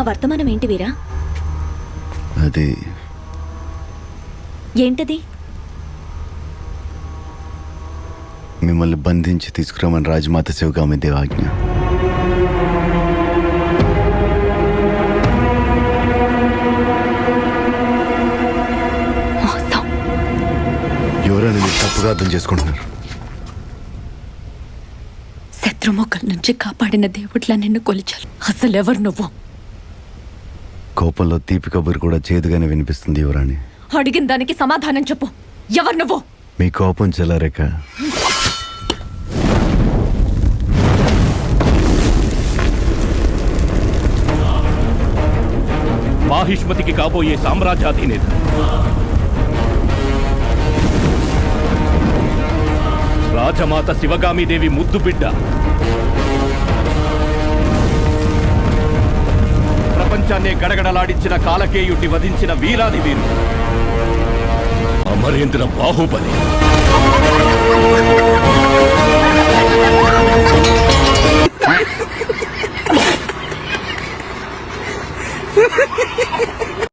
వర్తమానం ఏంటి వీరా? అది ఏంటది? మిమ్మల్ని బంధించి తీసుకురామని రాజమాత శివగామి దేవాజ్ఞ. ఎవరైనా మీరు తప్పుగా అర్థం చేసుకుంటున్నారు. శత్రుముఖం నుంచి కాపాడిన దేవుట్లా నిన్ను కొలిచారు. అసలెవరు నువ్వు? కోపంలో తీపి కబురు కూడా చేదుగానే వినిపిస్తుంది యువరాణి. అడిగిన దానికి సమాధానం చెప్పు. ఎవరు నువ్వు? మీ కోపం చెల్లారేక మాహిష్మతికి కాబోయే సామ్రాజ్యాధినేత, రాజమాత శివగామిదేవి ముద్దు బిడ్డ, ప్రపంచాన్నే గడగడలాడించిన కాలకేయుడిని వధించిన వీరాది వీరు, అమరేంద్ర బాహుబలి.